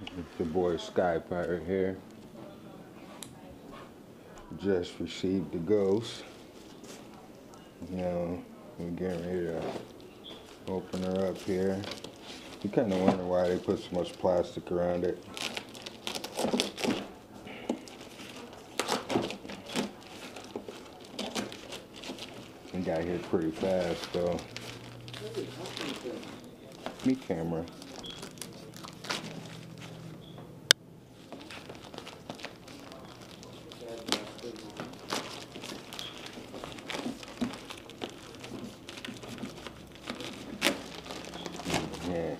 It's your boy Sky Pirate here. Just received the Ghost. Now we're getting ready to open her up here. You kind of wonder why they put so much plastic around it. We got here pretty fast though. Me camera. Yeah.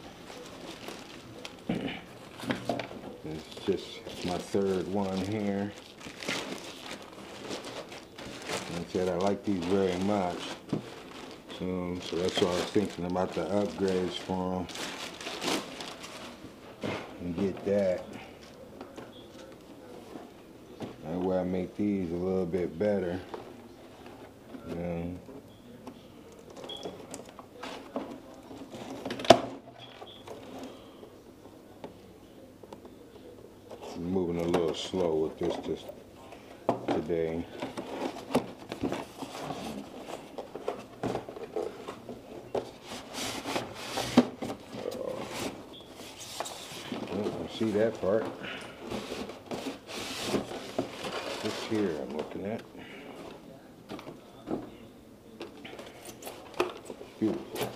It's just my third one here. Like I said, I like these very much. So that's why I was thinking about the upgrades for them. And get that. That way I make these a little bit better. You know. I'm moving a little slow with this today. See that part? This here I'm looking at. Beautiful.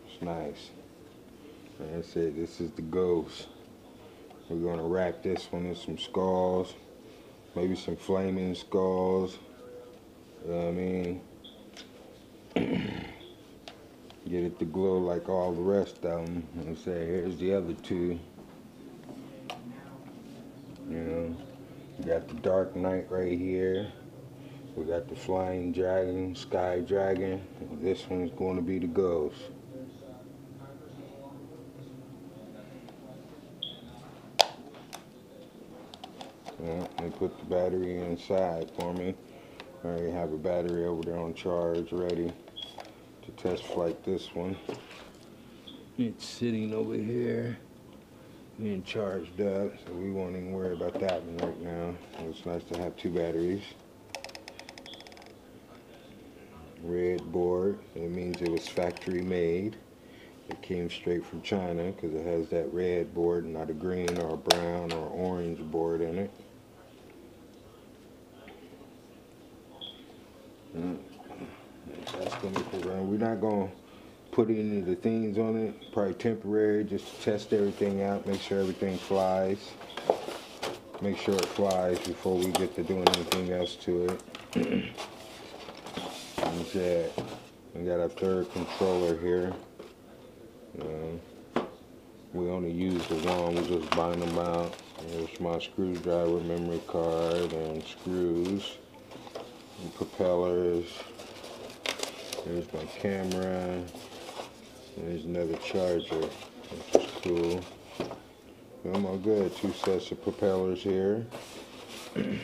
It's nice. Like I said, this is the Ghost. We're gonna wrap this one in some skulls. Maybe some flaming skulls. You know what I mean? Get it to glow like all the rest of them. And say, here's the other two. You know, we got the Dark Knight right here. We got the Flying Dragon, Sky Dragon. And this one's going to be the Ghost. Yeah, they put the battery inside for me. I already have a battery over there on charge ready to test flight this one. It's sitting over here being charged up, so we won't even worry about that one right now. It's nice to have two batteries. Red board, it means it was factory made. It came straight from China because it has that red board, not a green or a brown or orange board in it. That's going to be around. We're not going to put any of the things on it, probably temporary, just to test everything out, make sure everything flies. Make sure it flies before we get to doing anything else to it. Like that. We got a third controller here. We only use the one, we just bind them out. There's my screwdriver, memory card, and screws, and propellers. There's my camera. There's another charger, which is cool. I'm all good. Two sets of propellers here. And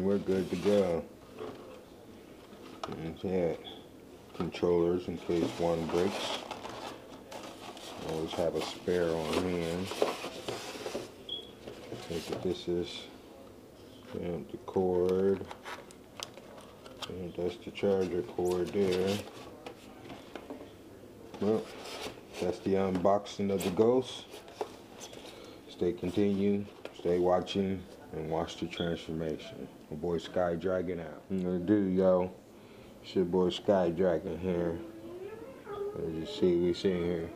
we're good to go. And yeah, controllers in case one breaks. Always have a spare on hand. This is the cord. And that's the charger cord there. Well, that's the unboxing of the Ghost. Stay watching, and watch the transformation. My boy Sky Dragon out. I'm gonna do, yo. It's your boy Sky Dragon here. As you see, we sitting here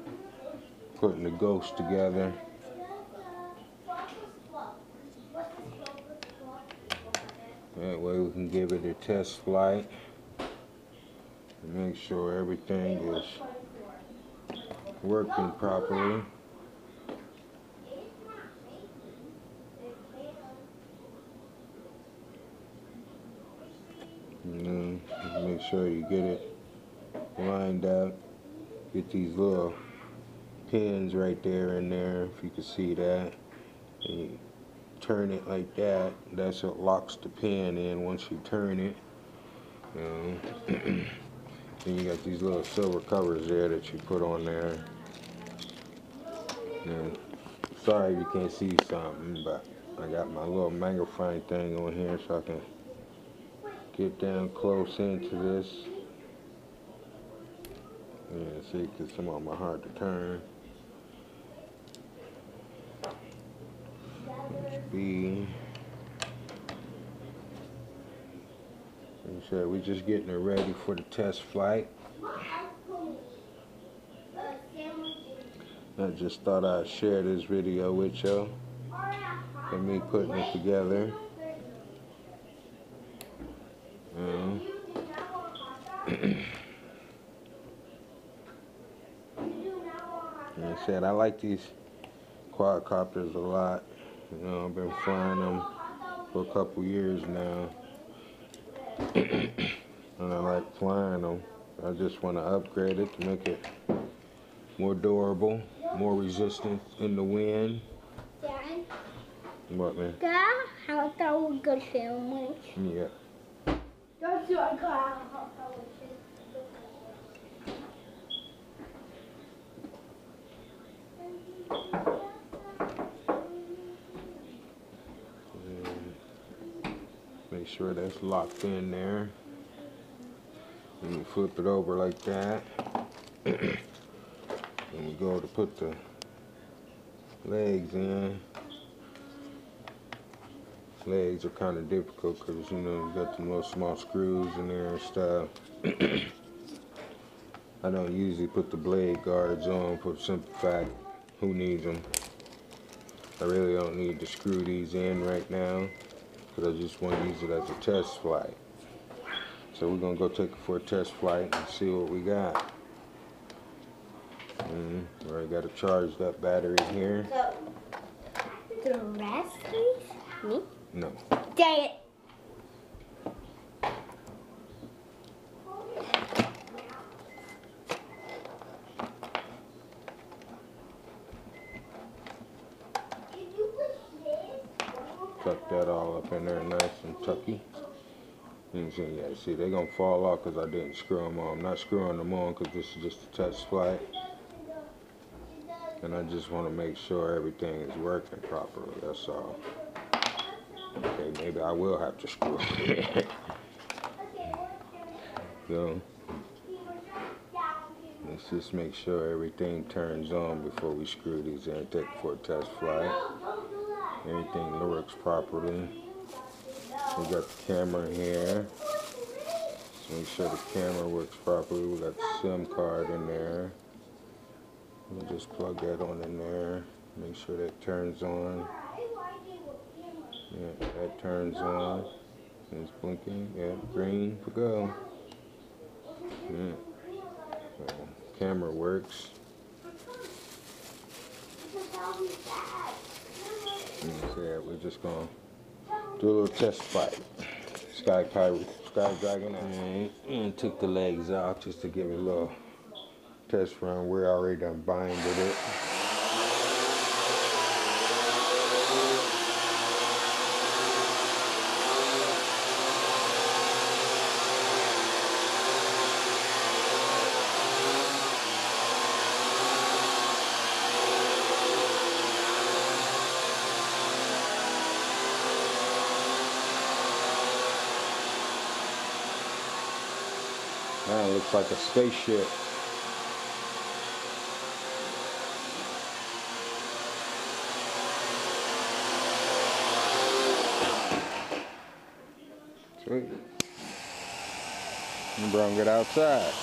putting the Ghost together. That way we can give it a test flight and make sure everything is working properly. Make sure you get it lined up. Get these little pins right there in there, if you can see that. And you turn it like that. That's what locks the pin in once you turn it. Then you got these little silver covers there that you put on there. And sorry if you can't see something, but I got my little magnifying thing on here so I can get down close into this. Yeah, see, because some of them are hard to turn. HB. Like I said, we're just getting it ready for the test flight. I just thought I'd share this video with y'all and me putting it together. Like I said, I like these quadcopters a lot. You know, I've been flying them for a couple years now. And I like flying them. I just want to upgrade it to make it more durable, more resistant in the wind. Dad? What, man? Dad, how about a good sandwich? Yeah. That's what I got. Make sure that's locked in there. And you flip it over like that. And we go to put the legs in. Legs are kind of difficult because, you know, you got the little small screws in there and stuff. I don't usually put the blade guards on for the simple fact, who needs them? I really don't need to screw these in right now because I just want to use it as a test flight. So we're going to go take it for a test flight and see what we got. Already got a charged up battery here. The rest, please? Me? No. Dang it. Tuck that all up in there nice and tucky. You can see, yeah, see, they're going to fall off because I didn't screw them on. I'm not screwing them on because this is just a test flight. And I just want to make sure everything is working properly, that's all. Okay, maybe I will have to screw it. So, let's just make sure everything turns on before we screw these in. Take it for a test flight. Everything works properly. We got the camera here. So make sure the camera works properly. We got the SIM card in there. We'll just plug that on in there. Make sure that turns on. Yeah, that turns on. It's blinking. Yeah, green for go. Yeah. So, camera works. Yeah, we're just gonna do a little test flight. Sky Dragon. And took the legs out just to give it a little test run. We're already done binded it. Now it looks like a spaceship. Sweet. And bring it outside.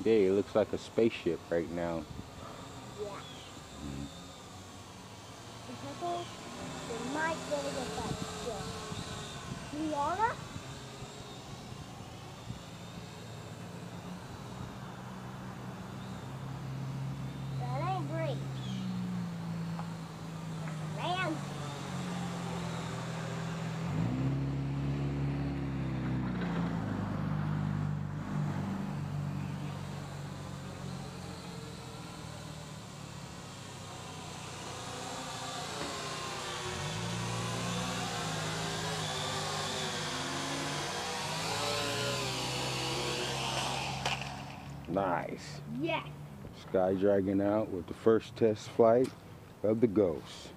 there. It looks like a spaceship right now. Yeah. We might get that still. Leona? That ain't great. Man. Nice. Yes. Sky Dragon out with the first test flight of the Ghost.